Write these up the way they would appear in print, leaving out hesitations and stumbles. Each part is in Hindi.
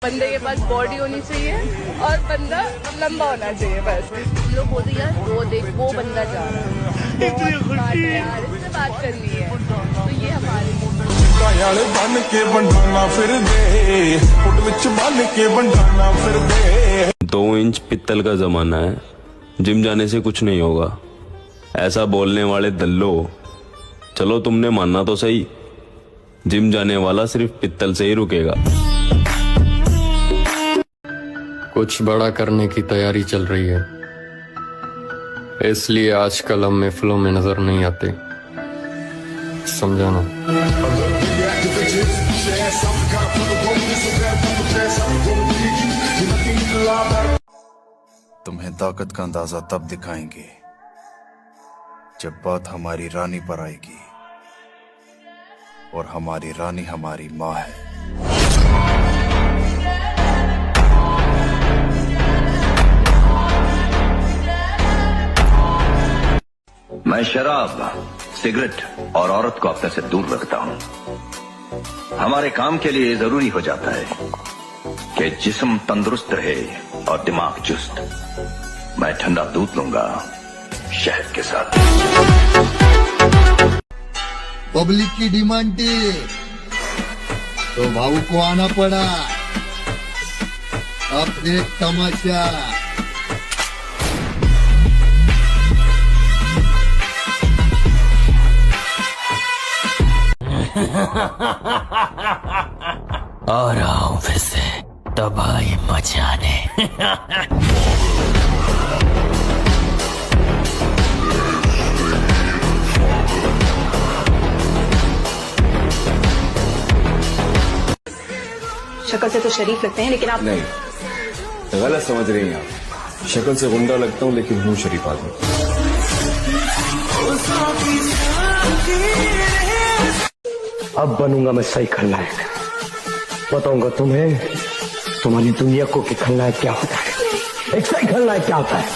बंदे के पास बॉडी होनी चाहिए और बंदा लंबा होना चाहिए बस। लोग बोलते यार वो देख वो बंदा जा रहा है, बहुत बात है यार, इससे बात करनी है, तो ये हमारे बन के बंडाना फिर दे, फुट विच बन के बंडाना फिर दे। 2 इंच पित्तल का जमाना है, जिम जाने से कुछ नहीं होगा, ऐसा बोलने वाले दल्लो। चलो तुमने मानना तो सही, जिम जाने वाला सिर्फ पित्तल से ही रुकेगा। कुछ बड़ा करने की तैयारी चल रही है, इसलिए आजकल हम महफिलों में नजर नहीं आते, समझाना। तुम्हें ताकत का अंदाजा तब दिखाएंगे जब बात हमारी रानी पर आएगी, और हमारी रानी हमारी माँ है। मैं शराब, सिगरेट और औरत को अपने से दूर रखता हूं। हमारे काम के लिए जरूरी हो जाता है कि जिस्म तंदुरुस्त रहे और दिमाग चुस्त। मैं ठंडा दूध लूंगा शहद के साथ। पब्लिक की डिमांड थी तो भाऊ को आना पड़ा। अब देख तमाशा। आ रहा हूँ फिर से तबाही मचाने। शक्ल से तो शरीफ लगते हैं, लेकिन आप नहीं, गलत समझ रही हैं आप। शक्ल से गुंडा लगता हूँ लेकिन हूँ शरीफ आदमी। अब बनूंगा मैं सही खलनायक, बताऊंगा तुम्हें तुम्हारी दुनिया को कि खलनायक क्या होता है, एक सही खलनायक क्या होता है।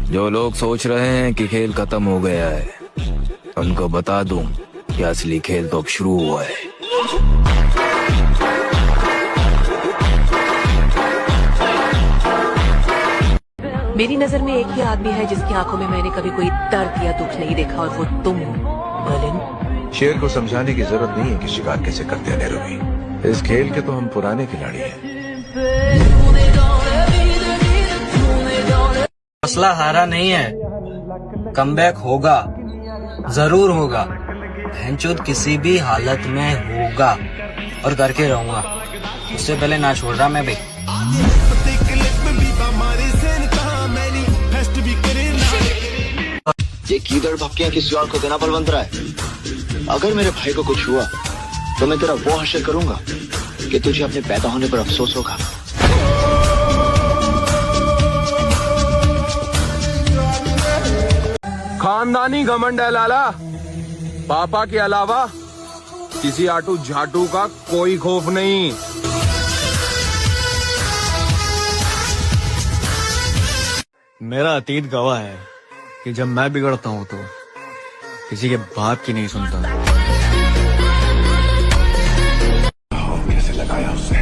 जो लोग सोच रहे हैं कि खेल खत्म हो गया है, उनको बता दूं कि असली खेल तो अब शुरू हुआ है। मेरी नजर में एक ही आदमी है जिसकी आंखों में मैंने कभी कोई दर्द या दुख नहीं देखा, और वो तुम हो मलिन। शेर को समझाने की जरूरत नहीं है कि शिकार कैसे करते हैं नैरोबी। इस खेल के तो हम पुराने खिलाड़ी हैं। मसला हारा नहीं है, कमबैक होगा, जरूर होगा। भैंचोद किसी भी हालत में होगा और करके रहूंगा। उससे पहले ना छोड़ रहा मैं भी। ये कीदड़ भपकियां किसी और को देना बलवंत रहा है। अगर मेरे भाई को कुछ हुआ तो मैं तेरा वो हश्र करूंगा कि तुझे अपने पैदा होने पर अफसोस होगा। खानदानी घमंड है लाला, पापा के अलावा किसी आटू झाटू का कोई खौफ नहीं। मेरा अतीत गवाह है कि जब मैं बिगड़ता हूँ तो किसी के बात की नहीं सुनता। कैसे लगाया उसने?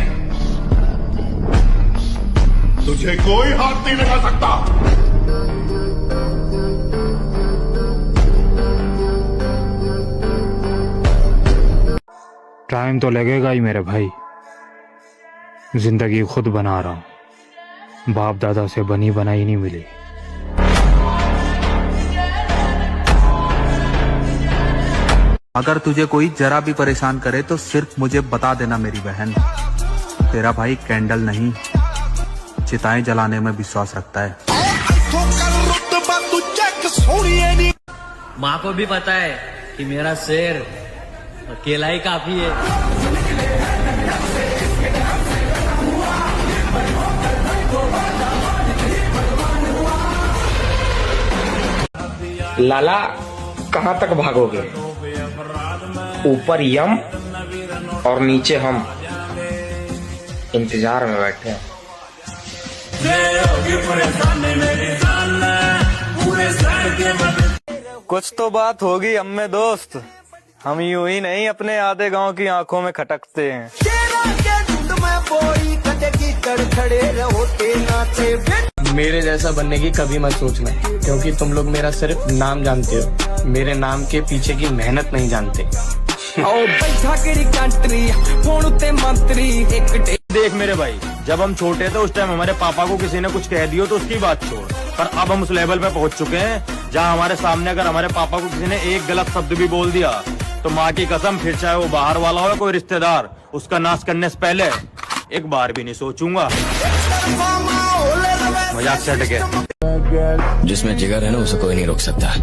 तुझे कोई हाथ नहीं लगा सकता। टाइम तो लगेगा ही मेरे भाई, जिंदगी खुद बना रहा हूं, बाप दादा से बनी बनाई नहीं मिली। अगर तुझे कोई जरा भी परेशान करे तो सिर्फ मुझे बता देना मेरी बहन। तेरा भाई कैंडल नहीं, चिताएं जलाने में विश्वास रखता है। माँ को भी पता है कि मेरा शेर अकेला ही काफी है। लाला कहाँ तक भागोगे? ऊपर यम और नीचे हम इंतजार में बैठे हैं। कुछ तो बात होगी हम में दोस्त, हम यूं ही नहीं अपने आधे गांव की आंखों में खटकते हैं। मेरे जैसा बनने की कभी मत सोचना, क्योंकि तुम लोग मेरा सिर्फ नाम जानते हो, मेरे नाम के पीछे की मेहनत नहीं जानते। देख मेरे भाई, जब हम छोटे थे उस टाइम हमारे पापा को किसी ने कुछ कह दियो तो उसकी बात छोड़, पर अब हम उस लेवल पे पहुंच चुके हैं जहां हमारे सामने अगर हमारे पापा को किसी ने एक गलत शब्द भी बोल दिया तो माँ की कसम, फिर चाहे वो बाहर वाला हो या कोई रिश्तेदार, उसका नाश करने से पहले एक बार भी नहीं सोचूंगा। मजाक से हटके। जिसमें जिगर है ना उसे कोई नहीं रोक सकता।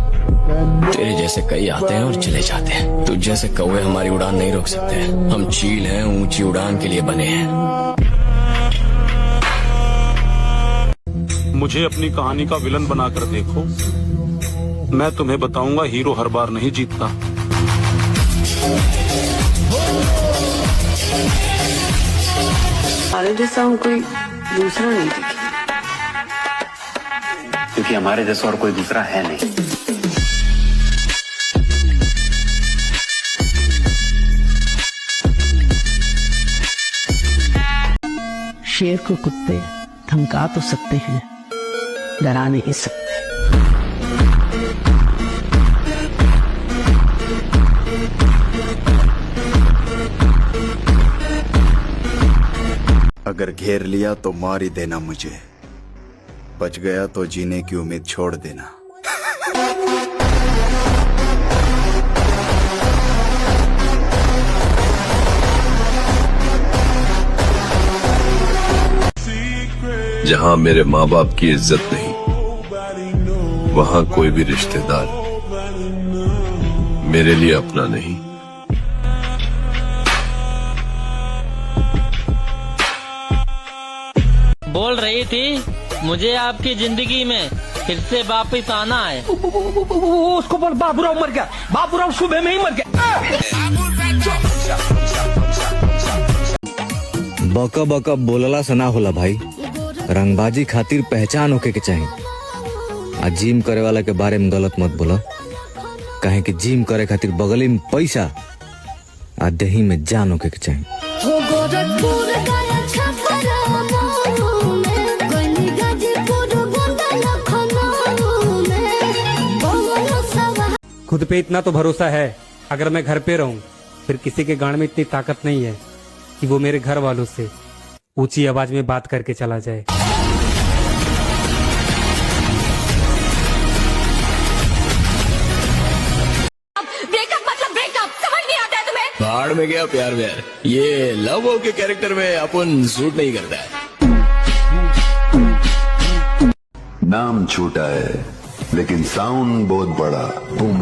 तेरे जैसे कई आते हैं और चले जाते हैं, तुझ जैसे कौवे हमारी उड़ान नहीं रोक सकते। हम चील हैं, ऊंची उड़ान के लिए बने हैं। मुझे अपनी कहानी का विलन बनाकर देखो, मैं तुम्हें बताऊंगा हीरो हर बार नहीं जीतता। हमारे जैसा हम कोई दूसरा नहीं दिखे, क्योंकि हमारे जैसा और कोई दूसरा है नहीं। शेर को कुत्ते धमका तो सकते हैं, डरा नहीं सकते। अगर घेर लिया तो मार ही देना मुझे, बच गया तो जीने की उम्मीद छोड़ देना। जहां मेरे माँ बाप की इज्जत नहीं, वहां कोई भी रिश्तेदार मेरे लिए अपना नहीं। बोल रही थी मुझे आपकी जिंदगी में फिर से वापिस आना है। उसको बोल बाबूराव मर गया, बाबूराव सुबह में ही मर गया। बका बका बोलला सना होला भाई, रंगबाजी खातिर पहचान होके के चाहिए। आ जिम करे वाला के बारे में गलत मत बोला, कहे कि जिम करे खातिर बगली में पैसा आ देही में जान होके के चाहिए। खुद पे इतना तो भरोसा है, अगर मैं घर पे रहूं फिर किसी के गांड में इतनी ताकत नहीं है कि वो मेरे घर वालों से ऊंची आवाज में बात करके चला जाए। ब्रेकअप मतलब ब्रेकअप, समझ नहीं आता है तुम्हें? बाढ़ में गया प्यार व्यार, ये लव हो के कैरेक्टर में अपन सूट नहीं करता है। नाम छोटा है लेकिन साउंड बहुत बड़ा। बूम।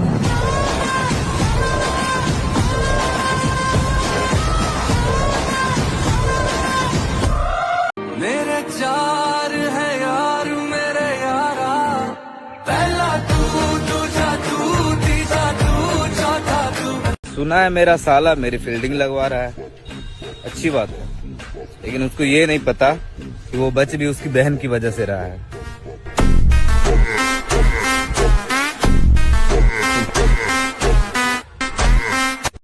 मेरे चार है यार मेरे यारा, पहला तू, दूसरा तू, तीसरा तू, चौथा तू। सुना है मेरा साला मेरी फील्डिंग लगवा रहा है, अच्छी बात है, लेकिन उसको ये नहीं पता कि वो बच भी उसकी बहन की वजह से रहा है।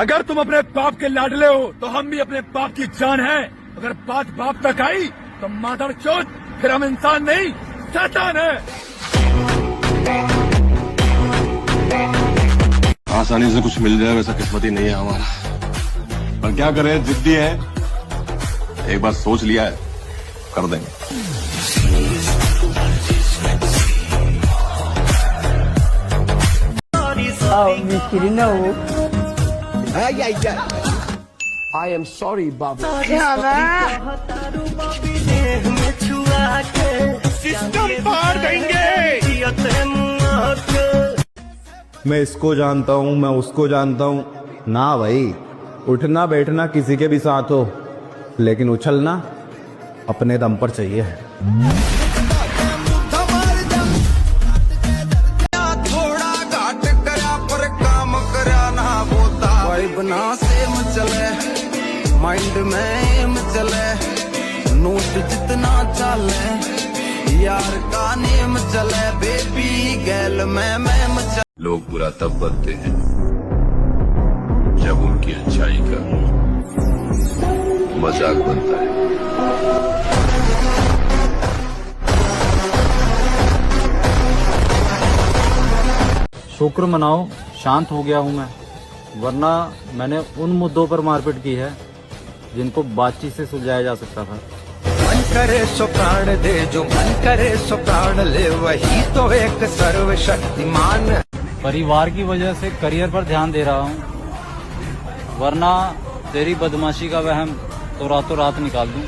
अगर तुम अपने बाप के लाडले हो तो हम भी अपने बाप की जान है। अगर बात बाप तक आई तो मादर चोद, फिर हम इंसान नहीं शैतान है। आसानी से कुछ मिल जाए वैसा किस्मत ही नहीं है हमारा, पर क्या करें, जिद्दी है। एक बार सोच लिया है, कर देंगे। I am sorry, Babu. System पार देंगे। मैं इसको जानता हूँ, मैं उसको जानता हूँ ना भाई। उठना बैठना किसी के भी साथ हो, लेकिन उछलना अपने दम पर चाहिए। थोड़ा घाट करा पर काम करा ना बोता, बना सेम चले माइंड में एम चले, नोट जितना चले यार का नेम चले, बेबी गैल में मैम चले। लोग बुरा तब बनते हैं जब उनकी अच्छाई का मजाक बनता है। शुक्र मनाओ शांत हो गया हूँ मैं, वरना मैंने उन मुद्दों पर मारपीट की है जिनको बातचीत से सुलझाया जा सकता था। मन करे सो प्राण दे, जो मन करे सो प्राण ले, वही तो एक सर्वशक्तिमान। परिवार की वजह से करियर पर ध्यान दे रहा हूँ, वरना तेरी बदमाशी का वहम तो रातों रात निकाल दूं।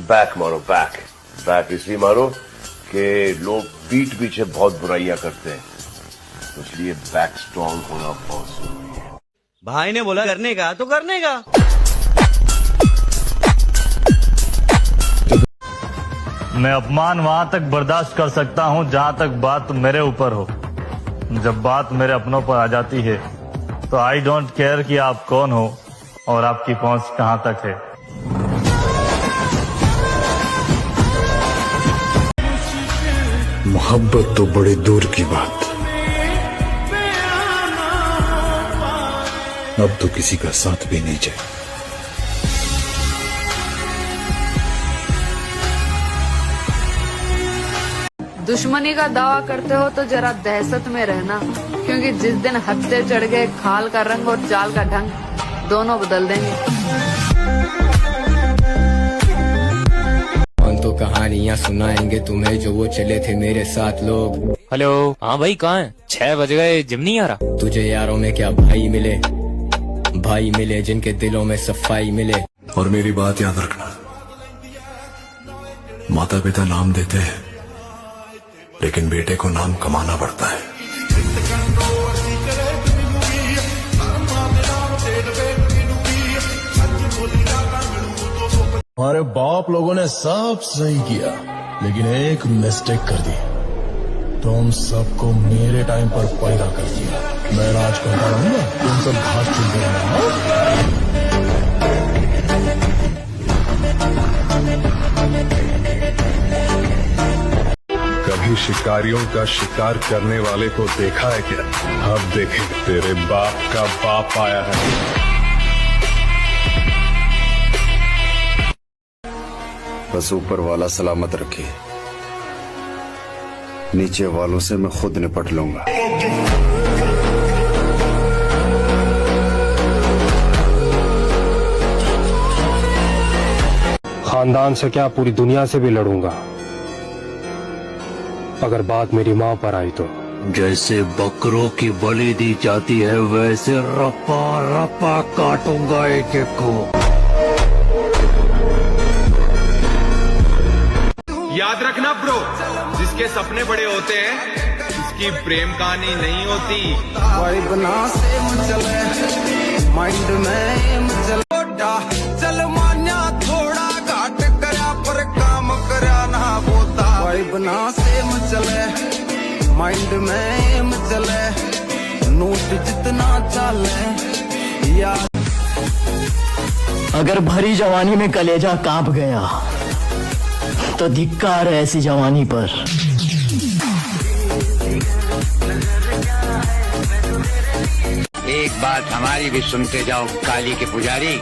बैक मारो, बैक इसलिए मारो कि लोग पीठ पीछे बहुत बुराइयां करते हैं, तो इसलिए बैक स्ट्रॉन्ग होना बहुत जरूरी है। भाई ने बोला करने का तो करने का। मैं अपमान वहां तक बर्दाश्त कर सकता हूं जहां तक बात मेरे ऊपर हो। जब बात मेरे अपनों पर आ जाती है तो आई डोंट केयर कि आप कौन हो और आपकी पहुंच कहां तक है। मोहब्बत तो बड़े दूर की बात, अब तो किसी का साथ भी नहीं चाहिए। दुश्मनी का दावा करते हो तो जरा दहशत में रहना, क्योंकि जिस दिन हत्थे चढ़ गए खाल का रंग और चाल का ढंग दोनों बदल देंगे। हम तो कहानियाँ सुनाएंगे तुम्हें जो वो चले थे मेरे साथ लोग। हेलो, हाँ भाई कहाँ है? 6 बज गए, जिम नहीं आ रहा। तुझे यारों में क्या भाई मिले जिनके दिलों में सफाई मिले। और मेरी बात याद रखना, माता पिता नाम देते हैं लेकिन बेटे को नाम कमाना पड़ता है। हमारे बाप लोगों ने सब सही किया, लेकिन एक मिस्टेक कर दी। तुम सबको मेरे टाइम पर पैदा कर दिया। मैं राज करता रहूंगा, तुम सब घास चुनते रहना। कभी शिकारियों का शिकार करने वाले को देखा है क्या? अब देखे, तेरे बाप का बाप आया है। बस ऊपर वाला सलामत रखे, नीचे वालों से मैं खुद निपट लूंगा। खानदान से क्या, पूरी दुनिया से भी लड़ूंगा अगर बात मेरी माँ पर आई तो। जैसे बकरों की बलि दी जाती है, वैसे रपा रपा काटूंगा एक एक को। याद रखना ब्रो, जिसके सपने बड़े होते हैं उसकी प्रेम कहानी नहीं होती। वाइब ना सेम चले, माइंड में चल मान्या थोड़ा घाट करा, पर काम करा ना होता। वाइब ना सेम चले, माइंड में चले, नोट जितना चले याद। अगर भरी जवानी में कलेजा कांप गया तो धिक्कार है ऐसी जवानी पर। एक बात हमारी भी सुनते जाओ काली के पुजारी,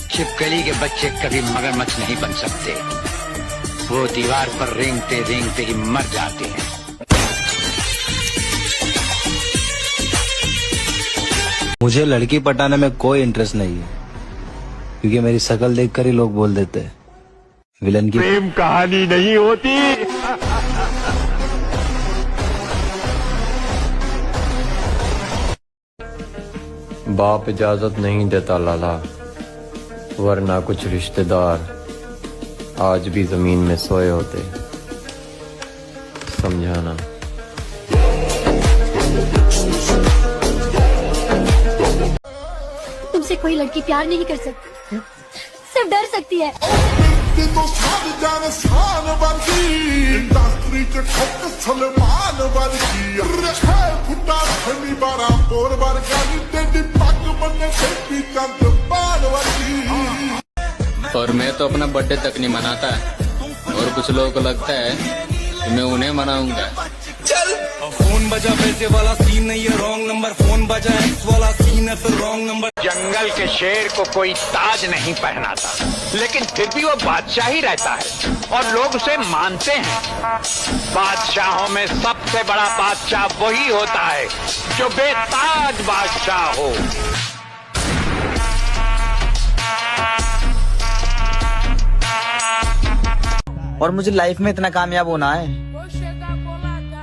छिपकली के बच्चे कभी मगरमच्छ नहीं बन सकते, वो दीवार पर रेंगते रेंगते ही मर जाते हैं। मुझे लड़की पटाने में कोई इंटरेस्ट नहीं है, क्योंकि मेरी शक्ल देखकर ही लोग बोल देते हैं विलन की प्रेम कहानी नहीं होती। बाप इजाजत नहीं देता लाला, वरना कुछ रिश्तेदार आज भी जमीन में सोए होते। समझाना। तुमसे कोई लड़की प्यार नहीं कर सकती, सिर्फ डर सकती है। और मैं तो अपना बर्थडे तक नहीं मनाता, और कुछ लोगों को लगता है मैं उन्हें मनाऊंगा। चल फोन बजा पैसे वाला सीन नहीं है, रॉन्ग नंबर। फोन बजा एक्स वाला सीन है, फिर रॉन्ग नंबर। जंगल के शेर को कोई ताज नहीं पहनाता, लेकिन फिर भी वो बादशाह ही रहता है और लोग उसे मानते हैं। बादशाहों में सबसे बड़ा बादशाह वही होता है जो बेताज बादशाह हो। और मुझे लाइफ में इतना कामयाब होना है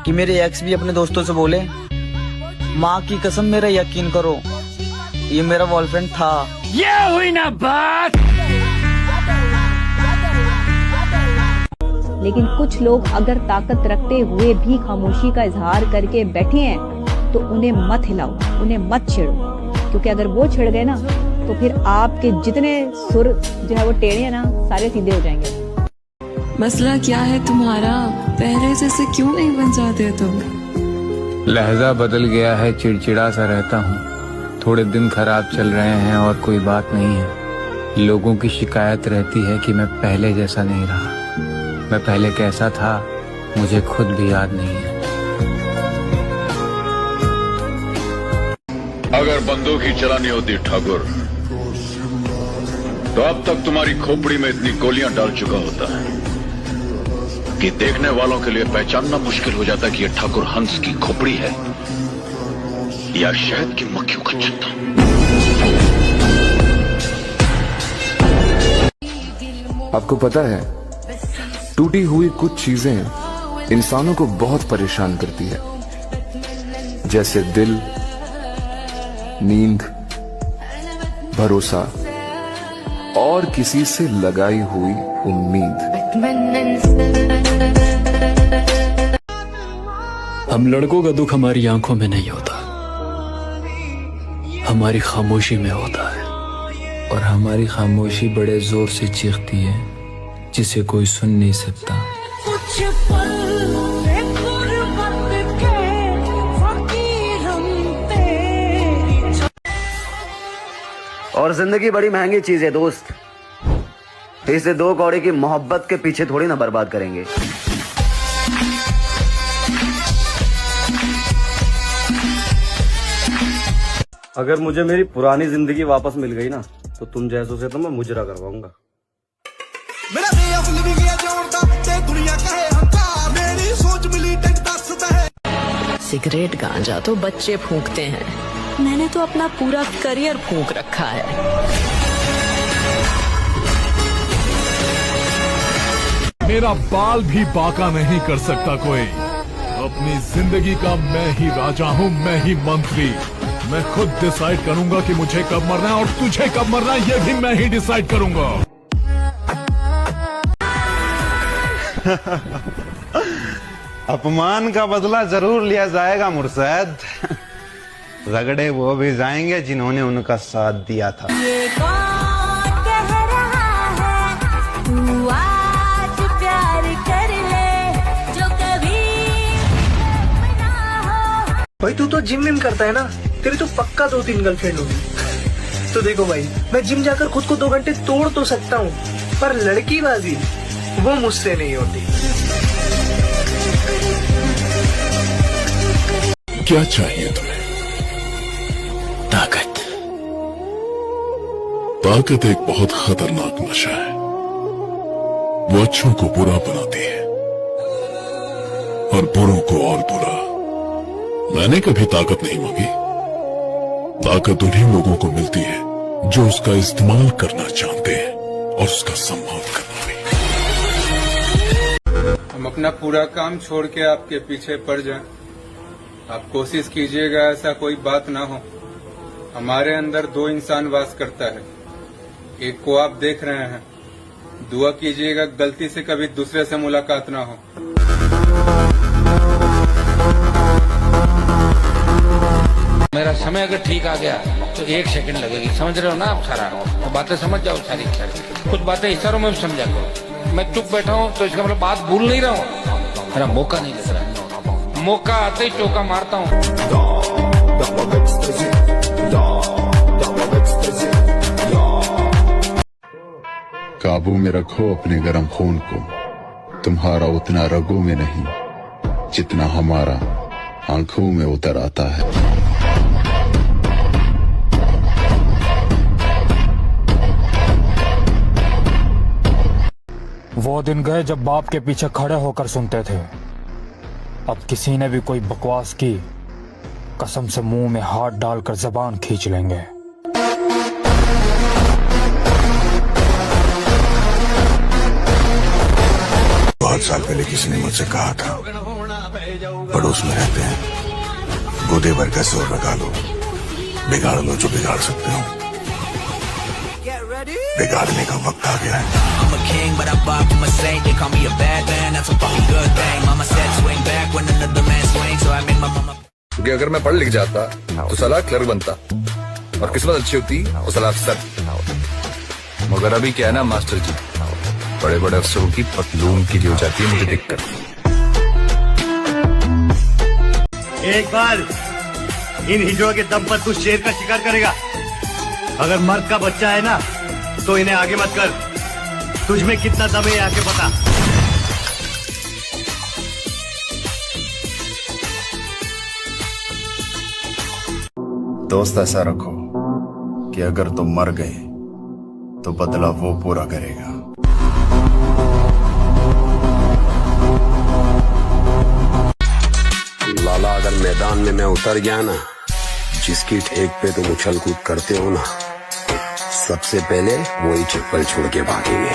कि मेरे एक्स भी अपने दोस्तों से बोले, माँ की कसम मेरा यकीन करो, ये मेरा बॉयफ्रेंड था। ये हुई ना बात। लेकिन कुछ लोग अगर ताकत रखते हुए भी खामोशी का इजहार करके बैठे हैं तो उन्हें मत हिलाओ, उन्हें मत छेड़ो, क्योंकि अगर वो छिड़ गए ना तो फिर आपके जितने सुर जो है वो टेढ़े हैं ना, सारे सीधे हो जाएंगे। मसला क्या है तुम्हारा? पहले जैसे क्यों नहीं बन जाते तुम? लहजा बदल गया है, चिड़चिड़ा सा रहता हूँ। थोड़े दिन खराब चल रहे हैं और कोई बात नहीं है। लोगों की शिकायत रहती है कि मैं पहले जैसा नहीं रहा। मैं पहले कैसा था मुझे खुद भी याद नहीं है। अगर बंदूक ही चलानी होती ठाकुर, तो अब तक तुम्हारी खोपड़ी में इतनी गोलियां डाल चुका होता है कि देखने वालों के लिए पहचानना मुश्किल हो जाता कि यह ठाकुर हंस की खोपड़ी है या शहद की मक्खियों का छत्ता। आपको पता है, टूटी हुई कुछ चीजें इंसानों को बहुत परेशान करती है, जैसे दिल, नींद, भरोसा और किसी से लगाई हुई उम्मीद। हम लड़कों का दुख हमारी आंखों में नहीं होता, हमारी खामोशी में होता है। और हमारी खामोशी बड़े जोर से चीखती है, जिसे कोई सुन नहीं सकता। और जिंदगी बड़ी महंगी चीज है दोस्त, इसे 2 कौड़े की मोहब्बत के पीछे थोड़ी ना बर्बाद करेंगे। अगर मुझे मेरी पुरानी जिंदगी वापस मिल गई ना, तो तुम जैसों से तो मैं मुजरा करवाऊंगा। सिगरेट गांजा तो बच्चे फूंकते हैं, मैंने तो अपना पूरा करियर फूंक रखा है। मेरा बाल भी बांका नहीं कर सकता कोई। अपनी जिंदगी का मैं ही राजा हूँ, मैं ही मंत्री। मैं खुद डिसाइड करूंगा कि मुझे कब मरना है और तुझे कब मरना है, ये भी मैं ही डिसाइड करूंगा। अपमान का बदला जरूर लिया जाएगा मुर्शद। रगड़े वो भी जाएंगे जिन्होंने उनका साथ दिया था। ये कौन कह रहा है, तू आज प्यार कर ले जो कभी ना हो। भाई तू तो जिम विम करता है ना, तेरी तो पक्का 2-3 गर्लफ्रेंड होगी। तो देखो भाई, मैं जिम जाकर खुद को 2 घंटे तोड़ तो सकता हूँ, पर लड़कीबाजी वो मुझसे नहीं होती। क्या चाहिए तुम्हें? ताकत। ताकत एक बहुत खतरनाक नशा है, वो अच्छों को बुरा बनाती है और बुरों को और बुरा। मैंने कभी ताकत नहीं मांगी। ताकत उन्हीं लोगों को मिलती है जो उसका इस्तेमाल करना चाहते हैं और उसका सम्मान करना भी। हम अपना पूरा काम छोड़ के आपके पीछे पड़ जाएं। आप कोशिश कीजिएगा ऐसा कोई बात ना हो। हमारे अंदर 2 इंसान वास करता है, एक को आप देख रहे हैं। दुआ कीजिएगा गलती से कभी दूसरे से मुलाकात ना हो। मेरा समय अगर ठीक आ गया तो 1 सेकंड लगेगी, समझ रहे हो ना आप? सारा तो बातें समझ जाओ सारी। कुछ बातें इशारों में भी समझा करो। मैं चुप बैठा हूँ तो इसका मतलब बात भूल नहीं रहा हूँ, मेरा मौका नहीं लग रहा है। मौका आते ही चौका मारता हूँ। काबू में रखो अपने गर्म खून को, तुम्हारा उतना रगों में नहीं जितना हमारा आंखों में उतर आता है। वो दिन गए जब बाप के पीछे खड़े होकर सुनते थे। अब किसी ने भी कोई बकवास की, कसम से मुंह में हाथ डालकर जबान खींच लेंगे। 5 साल पहले किसी ने मुझसे कहा था, पड़ोस में रहते हैं, गोदे भर का जोर लगा लो, बिगाड़ लो जो बिगाड़ सकते हो। बिगाड़ने का वक्त आ गया है। क्योंकि अगर मैं पढ़ लिख जाता तो साला क्लर्क बनता, और किस्मत अच्छी होती तो साला अफसर। मगर अभी क्या है ना मास्टर जी, बड़े बड़े अफसरों की पतलून की हो जाती है मुझे देखकर। एक बार इन हिजड़ों के दम पर तू शेर का शिकार करेगा। अगर मर्द का बच्चा है ना तो इन्हें आगे मत कर। तुझ में कितना दम है आके बता। दोस्त ऐसा रखो कि अगर तुम मर गए तो बदला वो पूरा करेगा। लाला, अगर मैदान में मैं उतर गया ना, जिसकी ठेक पे तुम उछल कूद करते हो ना, सबसे पहले वही चप्पल छोड़ के भागेंगे।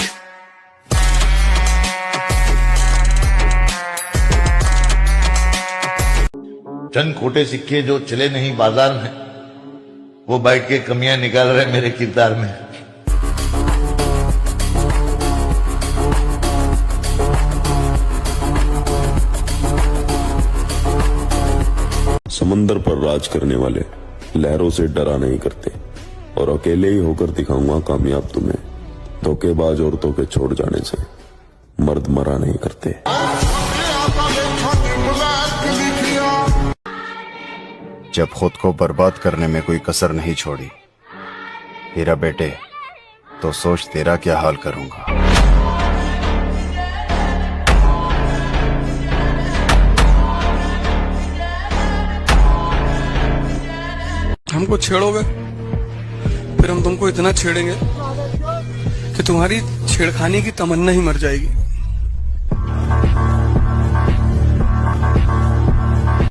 चंद खोटे सिक्के जो चले नहीं बाजार में, वो बैठ के कमियां निकाल रहे मेरे किरदार में। समंदर पर राज करने वाले लहरों से डरा नहीं करते, और अकेले ही होकर दिखाऊंगा कामयाब तुम्हें। धोखेबाज औरतों के छोड़ जाने से मर्द मरा नहीं करते। जब खुद को बर्बाद करने में कोई कसर नहीं छोड़ी हीरा बेटे, तो सोच तेरा क्या हाल करूंगा। हमको छेड़ोगे, फिर हम तुमको इतना छेड़ेंगे कि तुम्हारी छेड़खानी की तमन्ना ही मर जाएगी।